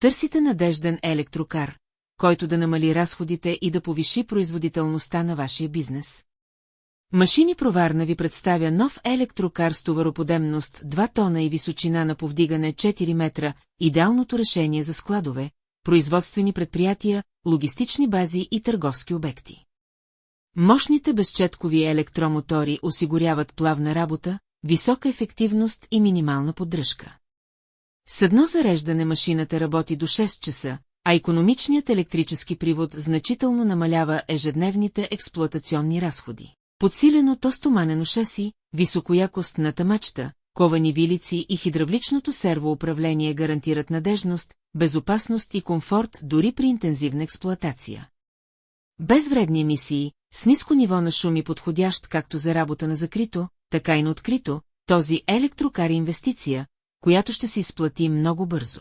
Търсите надежден електрокар, който да намали разходите и да повиши производителността на вашия бизнес. Машини Проварна ви представя нов електрокар с товароподемност 2 тона и височина на повдигане 4 метра, идеалното решение за складове, производствени предприятия, логистични бази и търговски обекти. Мощните безчеткови електромотори осигуряват плавна работа, висока ефективност и минимална поддръжка. С едно зареждане машината работи до 6 часа, а икономичният електрически привод значително намалява ежедневните експлоатационни разходи. Подсиленото стоманено шаси, високоякостната мачта, ковани вилици и хидравличното сервоуправление гарантират надежност, безопасност и комфорт дори при интензивна експлоатация. Без вредни емисии, с ниско ниво на шум и подходящ както за работа на закрито, така и на открито, този електрокар е инвестиция, която ще се изплати много бързо.